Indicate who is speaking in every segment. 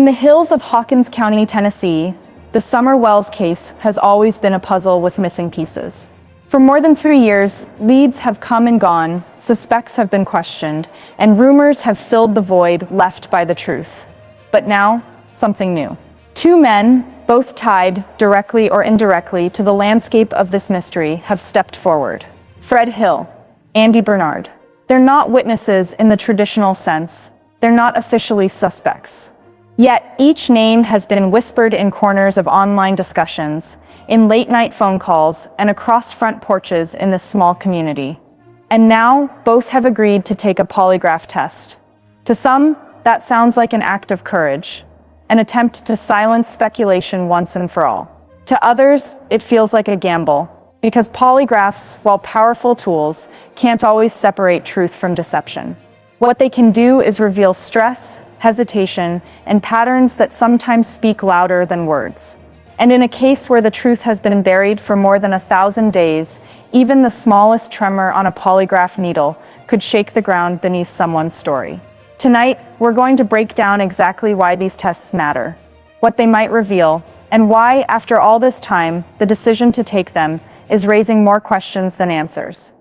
Speaker 1: the hills of Hawkins County, Tennessee, the Summer Wells case has always been a puzzle with missing pieces. For more than 3 years, leads have come and gone, suspects have been questioned, and rumors have filled the void left by the truth. But now, something new. 2 men, both tied, directly or indirectly, to the landscape of this mystery, have stepped forward. Fred Hill, Andy Bernard. They're not witnesses in the traditional sense. They're not officially suspects. Yet, each name has been whispered in corners of online discussions, in late-night phone calls, and across front porches in this small community. And now, both have agreed to take a polygraph test. To some, that sounds like an act of courage, an attempt to silence speculation once and for all. To others, it feels like a gamble, because polygraphs, while powerful tools, can't always separate truth from deception. What they can do is reveal stress, hesitation, and patterns that sometimes speak louder than words. And in a case where the truth has been buried for more than 1,000 days, even the smallest tremor on a polygraph needle could shake the ground beneath someone's story. Tonight, we're going to break down exactly why these tests matter, what they might reveal, and why, after all this time, the decision to take them is raising more questions than answers.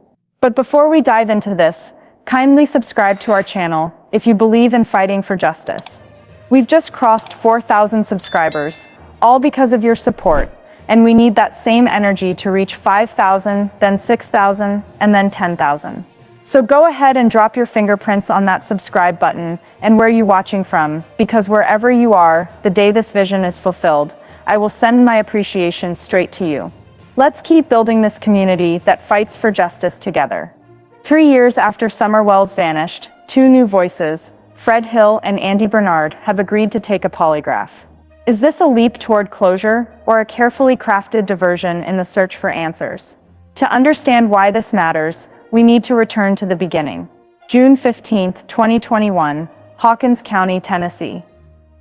Speaker 1: But before we dive into this, kindly subscribe to our channel if you believe in fighting for justice. We've just crossed 4,000 subscribers, all because of your support, and we need that same energy to reach 5,000, then 6,000, and then 10,000. So go ahead and drop your fingerprints on that subscribe button and where you're watching from, because wherever you are, the day this vision is fulfilled, I will send my appreciation straight to you. Let's keep building this community that fights for justice together. 3 years after Summer Wells vanished, 2 new voices, Fred Hill and Andy Bernard, have agreed to take a polygraph. Is this a leap toward closure, or a carefully crafted diversion in the search for answers? To understand why this matters, we need to return to the beginning. June 15, 2021, Hawkins County, Tennessee.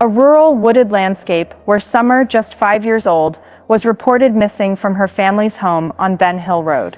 Speaker 1: A rural, wooded landscape where Summer, just 5 years old, was reported missing from her family's home on Ben Hill Road.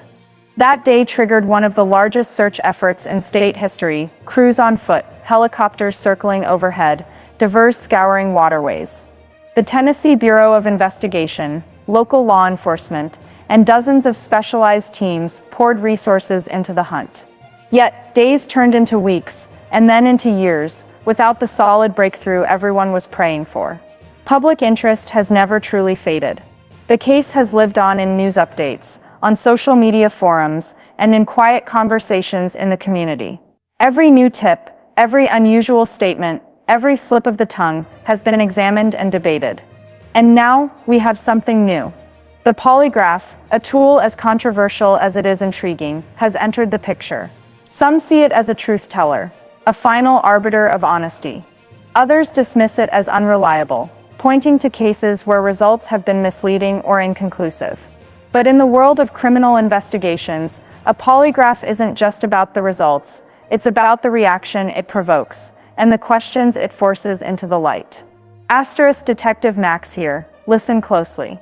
Speaker 1: That day triggered one of the largest search efforts in state history: crews on foot, helicopters circling overhead, divers scouring waterways. The Tennessee Bureau of Investigation, local law enforcement, and dozens of specialized teams poured resources into the hunt. Yet, days turned into weeks, and then into years, without the solid breakthrough everyone was praying for. Public interest has never truly faded. The case has lived on in news updates, on social media forums, and in quiet conversations in the community. Every new tip, every unusual statement, every slip of the tongue has been examined and debated. And now, we have something new. The polygraph, a tool as controversial as it is intriguing, has entered the picture. Some see it as a truth teller, a final arbiter of honesty. Others dismiss it as unreliable, pointing to cases where results have been misleading or inconclusive. But in the world of criminal investigations, a polygraph isn't just about the results, it's about the reaction it provokes, and the questions it forces into the light. Asterisk Detective Max here, listen closely.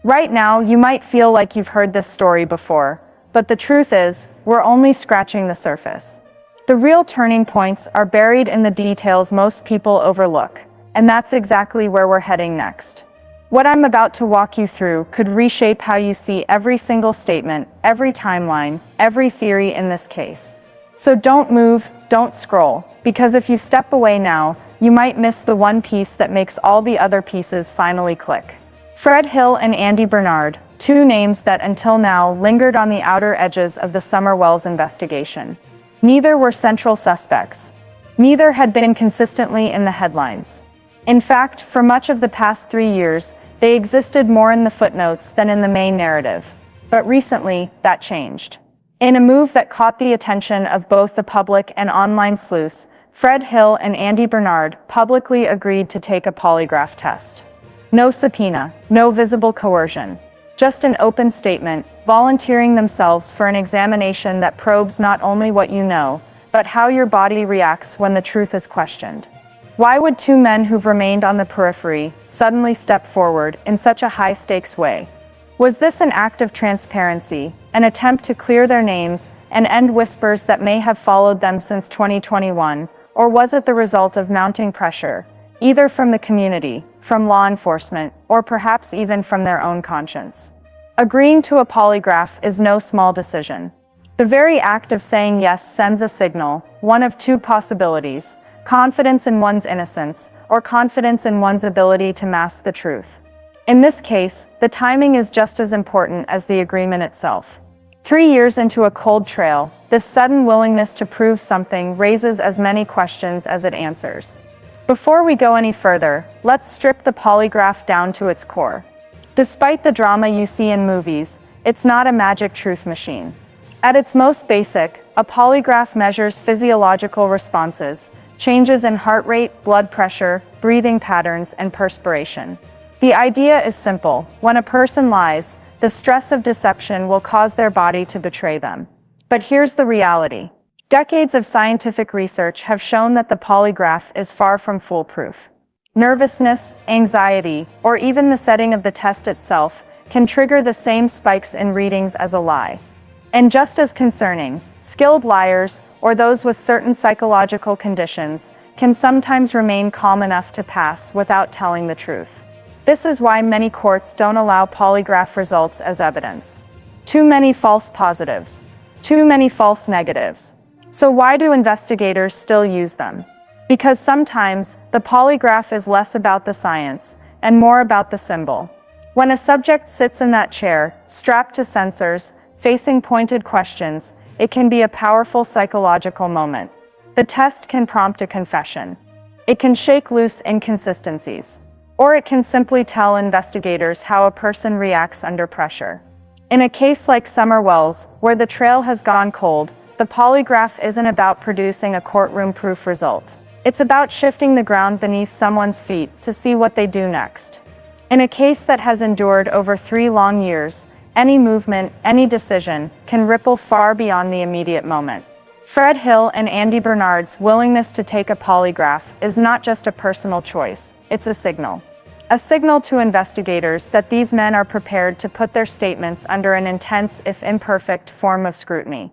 Speaker 1: Right now, you might feel like you've heard this story before, but the truth is, we're only scratching the surface. The real turning points are buried in the details most people overlook, and that's exactly where we're heading next. What I'm about to walk you through could reshape how you see every single statement, every timeline, every theory in this case. So don't move, don't scroll, because if you step away now, you might miss the one piece that makes all the other pieces finally click. Fred Hill and Andy Bernard, 2 names that until now lingered on the outer edges of the Summer Wells investigation. Neither were central suspects. Neither had been consistently in the headlines. In fact, for much of the past 3 years, they existed more in the footnotes than in the main narrative. But recently, that changed. In a move that caught the attention of both the public and online sleuths, Fred Hill and Andy Bernard publicly agreed to take a polygraph test. No subpoena, no visible coercion. Just an open statement, volunteering themselves for an examination that probes not only what you know, but how your body reacts when the truth is questioned. Why would 2 men who've remained on the periphery suddenly step forward in such a high-stakes way? Was this an act of transparency, an attempt to clear their names and end whispers that may have followed them since 2021, or was it the result of mounting pressure, either from the community, from law enforcement, or perhaps even from their own conscience. Agreeing to a polygraph is no small decision. The very act of saying yes sends a signal, one of two possibilities: confidence in one's innocence, or confidence in one's ability to mask the truth. In this case, the timing is just as important as the agreement itself. 3 years into a cold trail, this sudden willingness to prove something raises as many questions as it answers. Before we go any further, let's strip the polygraph down to its core. Despite the drama you see in movies, it's not a magic truth machine. At its most basic, a polygraph measures physiological responses, changes in heart rate, blood pressure, breathing patterns, and perspiration. The idea is simple: when a person lies, the stress of deception will cause their body to betray them. But here's the reality. Decades of scientific research have shown that the polygraph is far from foolproof. Nervousness, anxiety, or even the setting of the test itself can trigger the same spikes in readings as a lie. And just as concerning, skilled liars, or those with certain psychological conditions, can sometimes remain calm enough to pass without telling the truth. This is why many courts don't allow polygraph results as evidence. Too many false positives. Too many false negatives. So why do investigators still use them? Because sometimes, the polygraph is less about the science, and more about the symbol. When a subject sits in that chair, strapped to sensors, facing pointed questions, it can be a powerful psychological moment. The test can prompt a confession. It can shake loose inconsistencies. Or it can simply tell investigators how a person reacts under pressure. In a case like Summer Wells, where the trail has gone cold, the polygraph isn't about producing a courtroom-proof result. It's about shifting the ground beneath someone's feet to see what they do next. In a case that has endured over 3 long years, any movement, any decision, can ripple far beyond the immediate moment. Fred Hill and Andy Bernard's willingness to take a polygraph is not just a personal choice, it's a signal. A signal to investigators that these men are prepared to put their statements under an intense, if imperfect, form of scrutiny.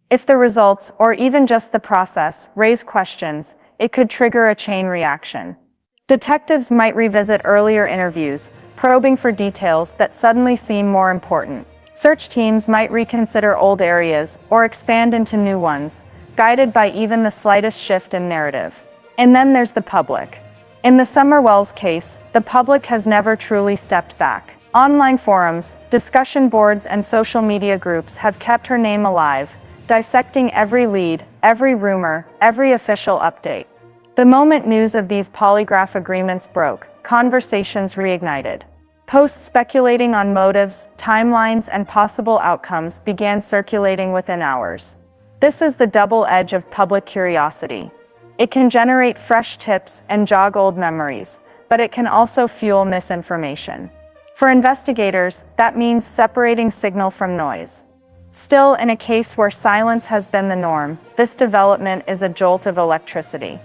Speaker 1: If the results, or even just the process, raise questions, it could trigger a chain reaction. Detectives might revisit earlier interviews, probing for details that suddenly seem more important. Search teams might reconsider old areas or expand into new ones, guided by even the slightest shift in narrative. And then there's the public. In the Summer Wells case, the public has never truly stepped back. Online forums, discussion boards, and social media groups have kept her name alive, dissecting every lead, every rumor, every official update. The moment news of these polygraph agreements broke, conversations reignited. Posts speculating on motives, timelines, and possible outcomes began circulating within hours. This is the double edge of public curiosity. It can generate fresh tips and jog old memories, but it can also fuel misinformation. For investigators, that means separating signal from noise. Still, in a case where silence has been the norm, this development is a jolt of electricity.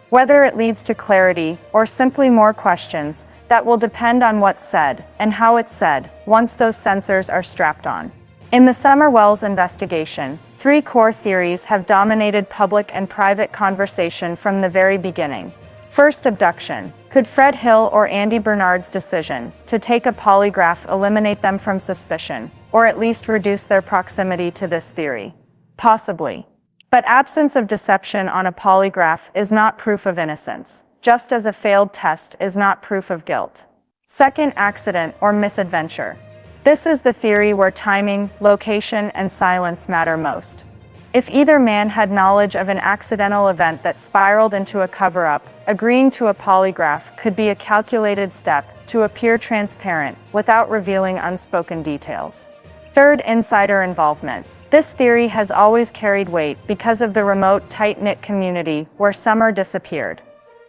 Speaker 1: Whether it leads to clarity or simply more questions, that will depend on what's said and how it's said once those sensors are strapped on. In the Summer Wells investigation, 3 core theories have dominated public and private conversation from the very beginning. First, abduction. Could Fred Hill or Andy Bernard's decision to take a polygraph eliminate them from suspicion, or at least reduce their proximity to this theory? Possibly. But absence of deception on a polygraph is not proof of innocence, just as a failed test is not proof of guilt. Second, accident or misadventure. This is the theory where timing, location, and silence matter most. If either man had knowledge of an accidental event that spiraled into a cover-up, agreeing to a polygraph could be a calculated step to appear transparent without revealing unspoken details. Third, insider involvement. This theory has always carried weight because of the remote, tight-knit community where Summer disappeared.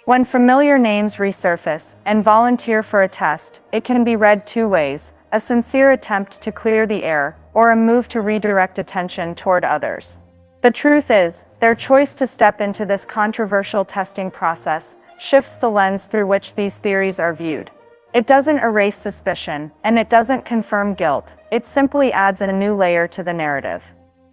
Speaker 1: When familiar names resurface and volunteer for a test, it can be read 2 ways: a sincere attempt to clear the air, or a move to redirect attention toward others. The truth is, their choice to step into this controversial testing process shifts the lens through which these theories are viewed. It doesn't erase suspicion, and it doesn't confirm guilt, it simply adds a new layer to the narrative.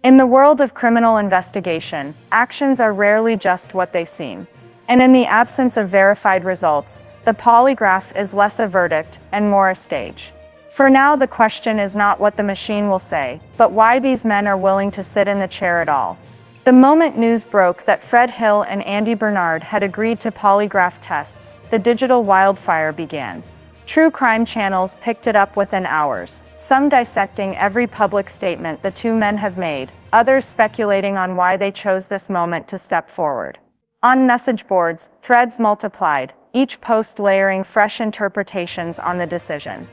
Speaker 1: In the world of criminal investigation, actions are rarely just what they seem. And in the absence of verified results, the polygraph is less a verdict and more a stage. For now, the question is not what the machine will say, but why these men are willing to sit in the chair at all. The moment news broke that Fred Hill and Andy Bernard had agreed to polygraph tests, the digital wildfire began. True crime channels picked it up within hours, some dissecting every public statement the two men have made, others speculating on why they chose this moment to step forward. On message boards, threads multiplied, each post layering fresh interpretations on the decision.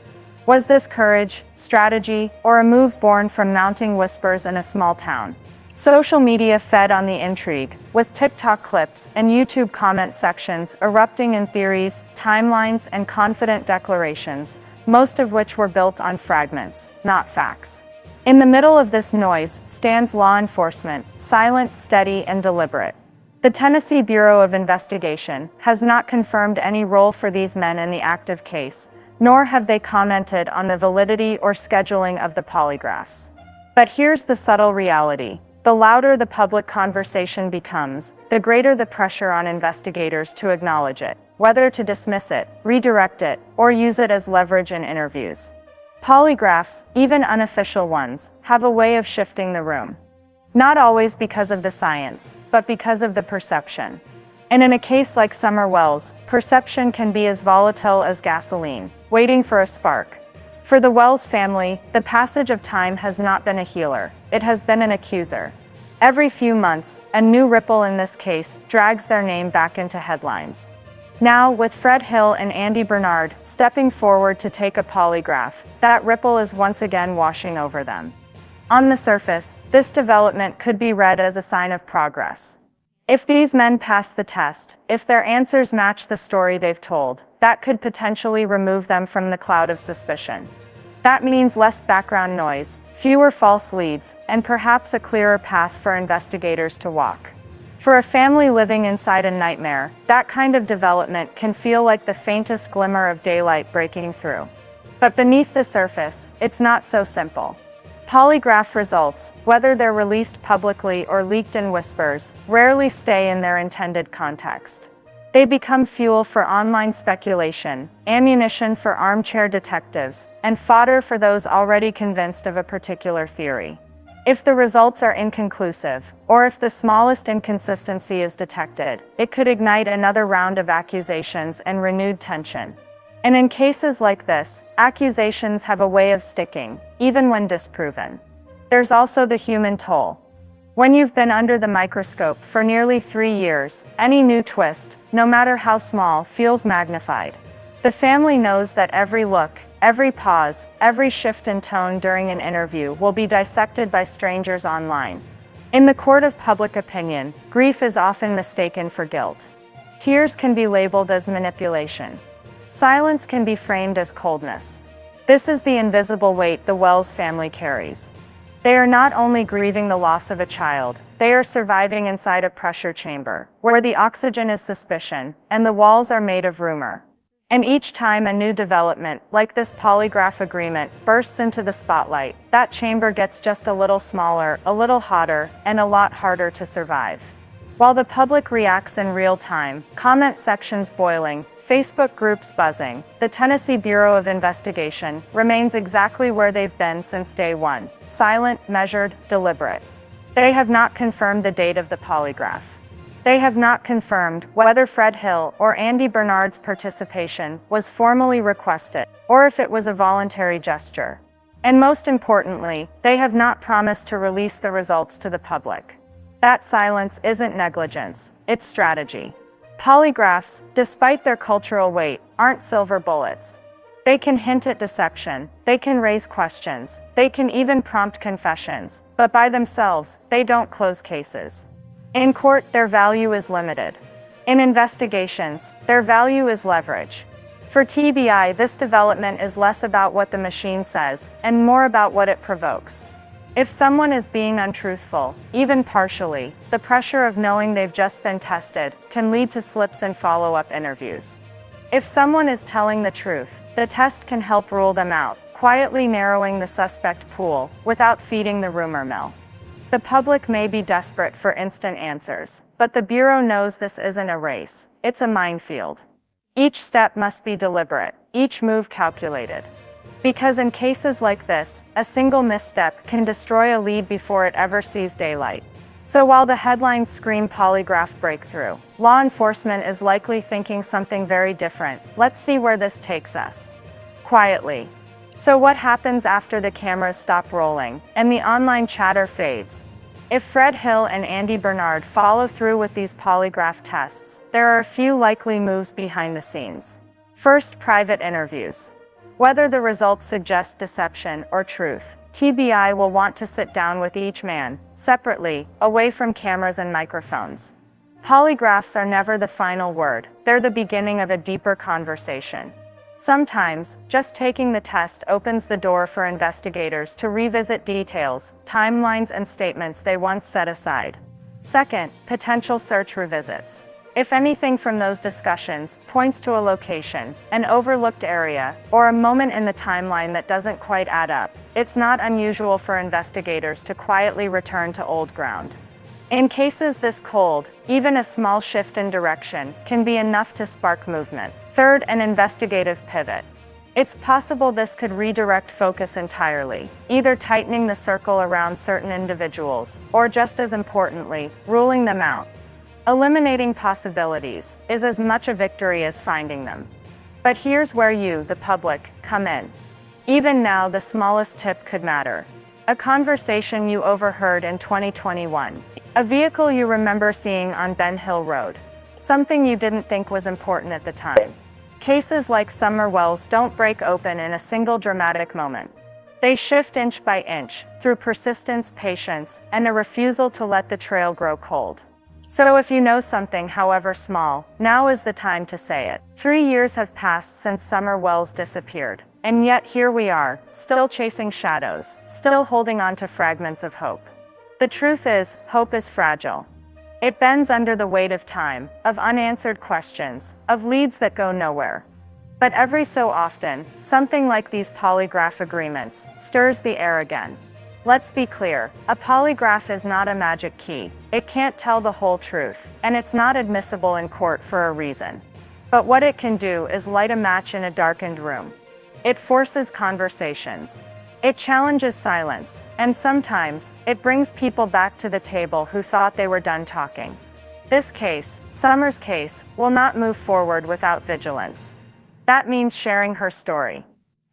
Speaker 1: Was this courage, strategy, or a move born from mounting whispers in a small town? Social media fed on the intrigue, with TikTok clips and YouTube comment sections erupting in theories, timelines, and confident declarations, most of which were built on fragments, not facts. In the middle of this noise stands law enforcement, silent, steady, and deliberate. The Tennessee Bureau of Investigation has not confirmed any role for these men in the active case, nor have they commented on the validity or scheduling of the polygraphs. But here's the subtle reality. The louder the public conversation becomes, the greater the pressure on investigators to acknowledge it, whether to dismiss it, redirect it, or use it as leverage in interviews. Polygraphs, even unofficial ones, have a way of shifting the room. Not always because of the science, but because of the perception. And in a case like Summer Wells, perception can be as volatile as gasoline, waiting for a spark. For the Wells family, the passage of time has not been a healer, it has been an accuser. Every few months, a new ripple in this case drags their name back into headlines. Now, with Fred Hill and Andy Bernard stepping forward to take a polygraph, that ripple is once again washing over them. On the surface, this development could be read as a sign of progress. If these men pass the test, if their answers match the story they've told, that could potentially remove them from the cloud of suspicion. That means less background noise, fewer false leads, and perhaps a clearer path for investigators to walk. For a family living inside a nightmare, that kind of development can feel like the faintest glimmer of daylight breaking through. But beneath the surface, it's not so simple. Polygraph results, whether they're released publicly or leaked in whispers, rarely stay in their intended context. They become fuel for online speculation, ammunition for armchair detectives, and fodder for those already convinced of a particular theory. If the results are inconclusive, or if the smallest inconsistency is detected, it could ignite another round of accusations and renewed tension. And in cases like this, accusations have a way of sticking, even when disproven. There's also the human toll. When you've been under the microscope for nearly 3 years, any new twist, no matter how small, feels magnified. The family knows that every look, every pause, every shift in tone during an interview will be dissected by strangers online. In the court of public opinion, grief is often mistaken for guilt. Tears can be labeled as manipulation. Silence can be framed as coldness. This is the invisible weight the Wells family carries. They are not only grieving the loss of a child, they are surviving inside a pressure chamber, where the oxygen is suspicion, and the walls are made of rumor. And each time a new development, like this polygraph agreement, bursts into the spotlight, that chamber gets just a little smaller, a little hotter, and a lot harder to survive. While the public reacts in real time, comment sections boiling, Facebook groups buzzing, the Tennessee Bureau of Investigation remains exactly where they've been since day one, silent, measured, deliberate. They have not confirmed the date of the polygraph. They have not confirmed whether Fred Hill or Andy Bernard's participation was formally requested, or if it was a voluntary gesture. And most importantly, they have not promised to release the results to the public. That silence isn't negligence, it's strategy. Polygraphs, despite their cultural weight, aren't silver bullets. They can hint at deception, they can raise questions, they can even prompt confessions, but by themselves, they don't close cases. In court, their value is limited. In investigations, their value is leverage. For TBI, this development is less about what the machine says, and more about what it provokes. If someone is being untruthful, even partially, the pressure of knowing they've just been tested can lead to slips in follow-up interviews. If someone is telling the truth, the test can help rule them out, quietly narrowing the suspect pool without feeding the rumor mill. The public may be desperate for instant answers, but the Bureau knows this isn't a race, it's a minefield. Each step must be deliberate, each move calculated. Because in cases like this, a single misstep can destroy a lead before it ever sees daylight. So while the headlines scream polygraph breakthrough, law enforcement is likely thinking something very different. Let's see where this takes us. Quietly. So what happens after the cameras stop rolling and the online chatter fades? If Fred Hill and Andy Bernard follow through with these polygraph tests, there are a few likely moves behind the scenes. First, private interviews. Whether the results suggest deception or truth, TBI will want to sit down with each man, separately, away from cameras and microphones. Polygraphs are never the final word, they're the beginning of a deeper conversation. Sometimes, just taking the test opens the door for investigators to revisit details, timelines, and statements they once set aside. Second, potential search revisits. If anything from those discussions points to a location, an overlooked area, or a moment in the timeline that doesn't quite add up, it's not unusual for investigators to quietly return to old ground. In cases this cold, even a small shift in direction can be enough to spark movement. Third, an investigative pivot. It's possible this could redirect focus entirely, either tightening the circle around certain individuals, or just as importantly, ruling them out. Eliminating possibilities is as much a victory as finding them. But here's where you, the public, come in. Even now, the smallest tip could matter. A conversation you overheard in 2021. A vehicle you remember seeing on Ben Hill Road. Something you didn't think was important at the time. Cases like Summer Wells don't break open in a single dramatic moment. They shift inch by inch, through persistence, patience, and a refusal to let the trail grow cold. So if you know something, however small, now is the time to say it. 3 years have passed since Summer Wells disappeared, and yet here we are, still chasing shadows, still holding on to fragments of hope. The truth is, hope is fragile. It bends under the weight of time, of unanswered questions, of leads that go nowhere. But every so often, something like these polygraph agreements stirs the air again. Let's be clear, a polygraph is not a magic key. It can't tell the whole truth, and it's not admissible in court for a reason. But what it can do is light a match in a darkened room. It forces conversations. It challenges silence, and sometimes, it brings people back to the table who thought they were done talking. This case, Summer's case, will not move forward without vigilance. That means sharing her story.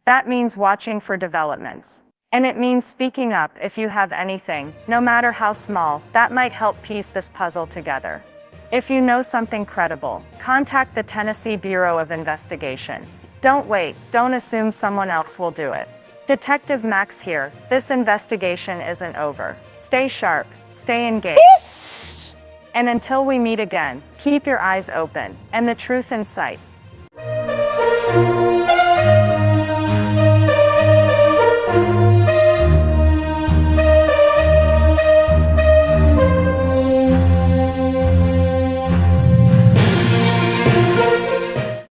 Speaker 1: That means watching for developments. And it means speaking up if you have anything, no matter how small, that might help piece this puzzle together. If you know something credible, contact the Tennessee Bureau of Investigation. Don't wait, don't assume someone else will do it. Detective Max here, this investigation isn't over. Stay sharp, stay engaged. And until we meet again, keep your eyes open, and the truth in sight.